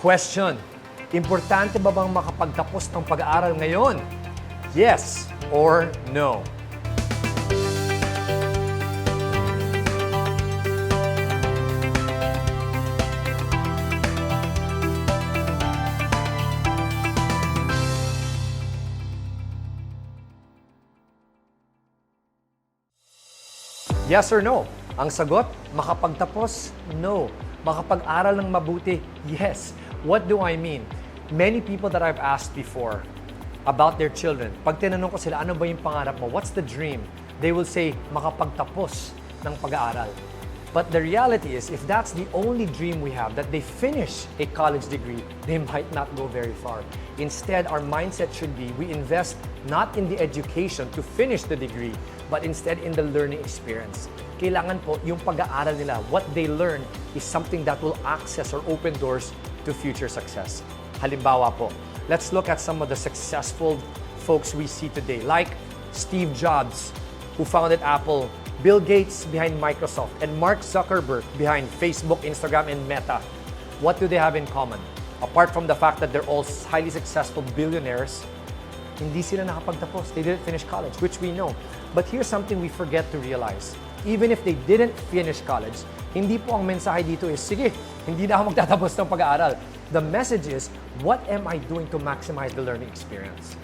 Question, importante ba bang makapagtapos ng pag-aaral ngayon? Yes or no? Yes or no? Ang sagot, makapagtapos? No. Makapag-aral ng mabuti? Yes. What do I mean? Many people that I've asked before about their children, pag tinanong ko sila, ano ba yung pangarap mo? What's the dream? They will say, makapagtapos ng pag-aaral. But the reality is, if that's the only dream we have, that they finish a college degree, they might not go very far. Instead, our mindset should be, we invest not in the education to finish the degree, but instead in the learning experience. Kailangan po yung pag-aaral nila, what they learn is something that will access or open doors to future success. Halimbawa po, let's look at some of the successful folks we see today, like Steve Jobs, who founded Apple, Bill Gates behind Microsoft, and Mark Zuckerberg behind Facebook, Instagram, and Meta. What do they have in common? Apart from the fact that they're all highly successful billionaires, hindi sila nakapagtapos. They didn't finish college, which we know. But here's something we forget to realize. Even if they didn't finish college, hindi po ang mensahe dito is, sige, hindi na ako magtatapos ng pag-aaral. The message is, what am I doing to maximize the learning experience?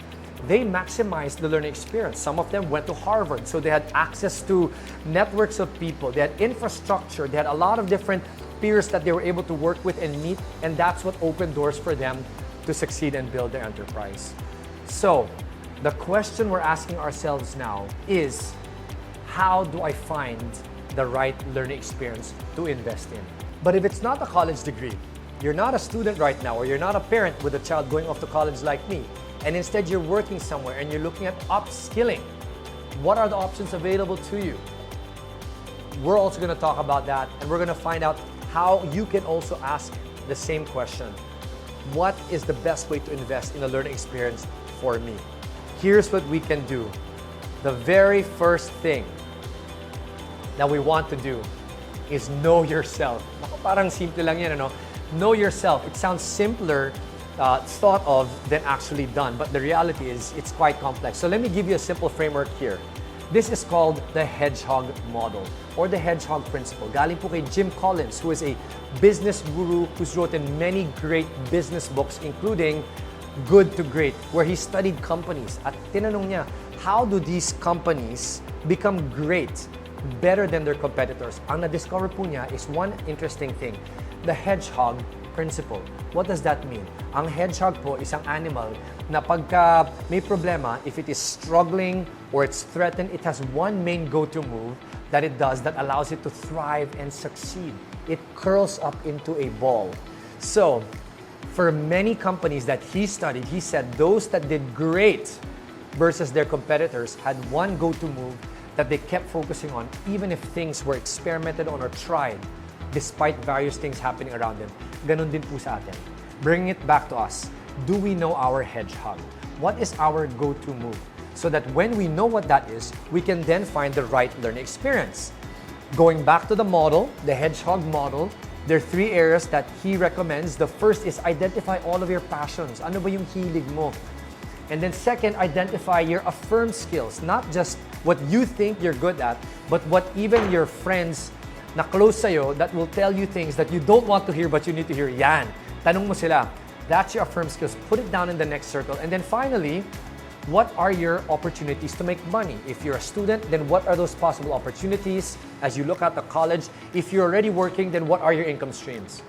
They maximized the learning experience. Some of them went to Harvard, so they had access to networks of people. They had infrastructure. They had a lot of different peers that they were able to work with and meet, and that's what opened doors for them to succeed and build their enterprise. So, the question we're asking ourselves now is, how do I find the right learning experience to invest in? But if it's not a college degree, you're not a student right now, or you're not a parent with a child going off to college like me, and instead you're working somewhere and you're looking at upskilling, what are the options available to you? We're also going to talk about that, and we're going to find out how you can also ask the same question. What is the best way to invest in a learning experience for me? Here's what we can do. The very first thing that we want to do is know yourself. Parang simple lang yan, ano? Know yourself. It sounds simpler thought of than actually done, but the reality is it's quite complex. So let me give you a simple framework here. This is called the Hedgehog Model or the Hedgehog Principle. Galing po kay Jim Collins, who is a business guru who's written many great business books, including Good to Great, where he studied companies. At tinanong niya, how do these companies become great, better than their competitors? Ang na-discover po niya is one interesting thing, the Hedgehog Principle. What does that mean? Ang hedgehog po, isang animal na pagka may problema, if it is struggling or it's threatened, it has one main go-to move that it does that allows it to thrive and succeed. It curls up into a ball. So, for many companies that he studied, he said those that did great versus their competitors had one go-to move that they kept focusing on even if things were experimented on or tried despite various things happening around them. Ganon din po sa atin. Bringing it back to us, do we know our hedgehog? What is our go-to move? So that when we know what that is, we can then find the right learning experience. Going back to the model, the Hedgehog Model, there are 3 areas that he recommends. The first is identify all of your passions. Ano ba yung hilig mo? And then second, identify your affirmed skills. Not just what you think you're good at, but what even your friends na close sa'yo that will tell you things that you don't want to hear but you need to hear. Yan. Tanong mo sila. That's your affirmed skills. Put it down in the next circle. And then finally, what are your opportunities to make money? If you're a student, then what are those possible opportunities as you look at the college? If you're already working, then what are your income streams?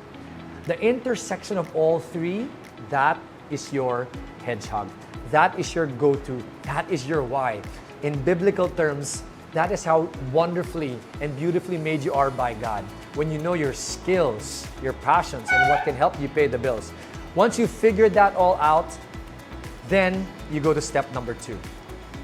The intersection of all 3, that is your hedgehog. That is your go-to. That is your why. In biblical terms, that is how wonderfully and beautifully made you are by God. When you know your skills, your passions, and what can help you pay the bills. Once you figured that all out, then you go to step number 2.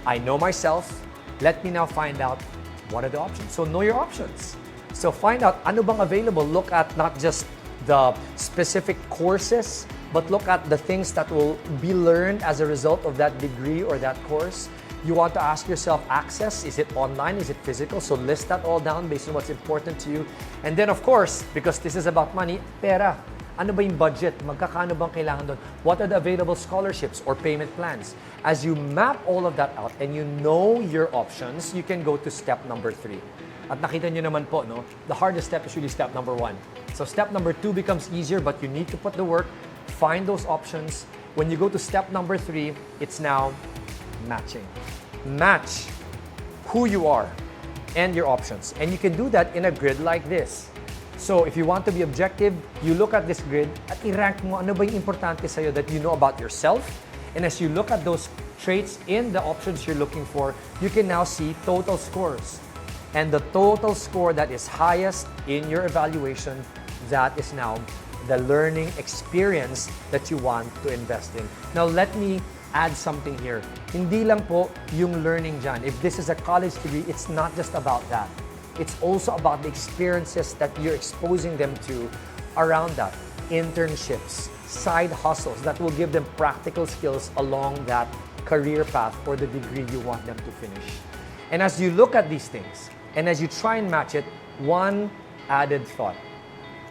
I know myself. Let me now find out what are the options. So know your options. So find out ano bang available. Look at not just the specific courses, but look at the things that will be learned as a result of that degree or that course. You want to ask yourself, access, is it online, is it physical? So list that all down based on what's important to you. And then of course, because this is about money, pera. Ano ba yung budget? Magkakano bang kailangan doon? What are the available scholarships or payment plans? As you map all of that out and you know your options, you can go to step number 3. At nakita nyo naman po, no? The hardest step is really step number 1. So step number 2 becomes easier, but you need to put the work, find those options. When you go to step number 3, it's now matching. Match who you are and your options. And you can do that in a grid like this. So if you want to be objective, you look at this grid at i-rank mo ano ba yung importante sa'yo that you know about yourself. And as you look at those traits in the options you're looking for, you can now see total scores. And the total score that is highest in your evaluation, that is now the learning experience that you want to invest in. Now let me add something here. Hindi lang po yung learning dyan. If this is a college degree, it's not just about that. It's also about the experiences that you're exposing them to around that. Internships, side hustles that will give them practical skills along that career path or the degree you want them to finish. And as you look at these things, and as you try and match it, one added thought.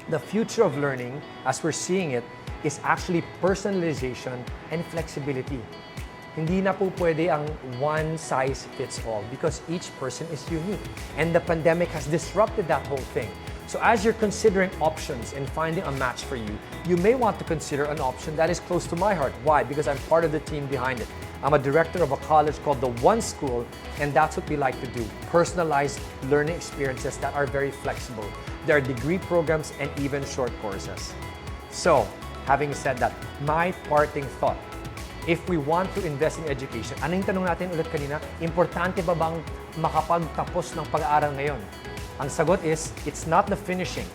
The future of learning, as we're seeing it, is actually personalization and flexibility. Hindi na po pwede ang one size fits all because each person is unique. And the pandemic has disrupted that whole thing. So as you're considering options and finding a match for you, you may want to consider an option that is close to my heart. Why? Because I'm part of the team behind it. I'm a director of a college called the One School, and that's what we like to do. Personalized learning experiences that are very flexible. There are degree programs and even short courses. So, having said that, my parting thought, if we want to invest in education, ano yung tanong natin ulit kanina? Importante ba bang makapagtapos ng pag-aaral ngayon? Ang sagot is, it's not the finishing.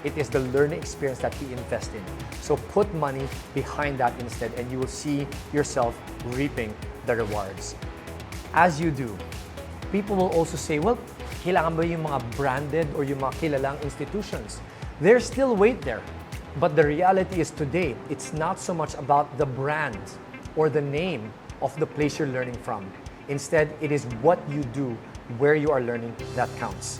It is the learning experience that we invest in. So put money behind that instead and you will see yourself reaping the rewards. As you do, people will also say, well, kailangan ba yung mga branded or yung mga kilalang institutions? There's still weight there. But the reality is today, it's not so much about the brand or the name of the place you're learning from. Instead, it is what you do, where you are learning, that counts.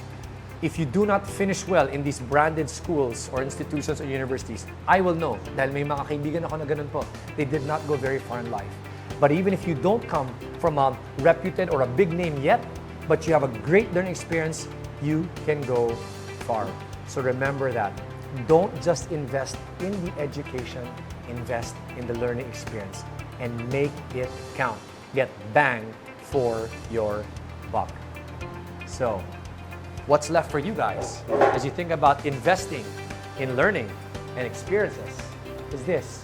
If you do not finish well in these branded schools or institutions or universities, I will know dahil may mga kaibigan ako na ganun po. They did not go very far in life. But even if you don't come from a reputed or a big name yet, but you have a great learning experience, you can go far. So remember that. Don't just invest in the education, invest in the learning experience and make it count. Get bang for your buck. So, what's left for you guys as you think about investing in learning and experiences is this.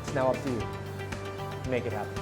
It's now up to you to make it happen.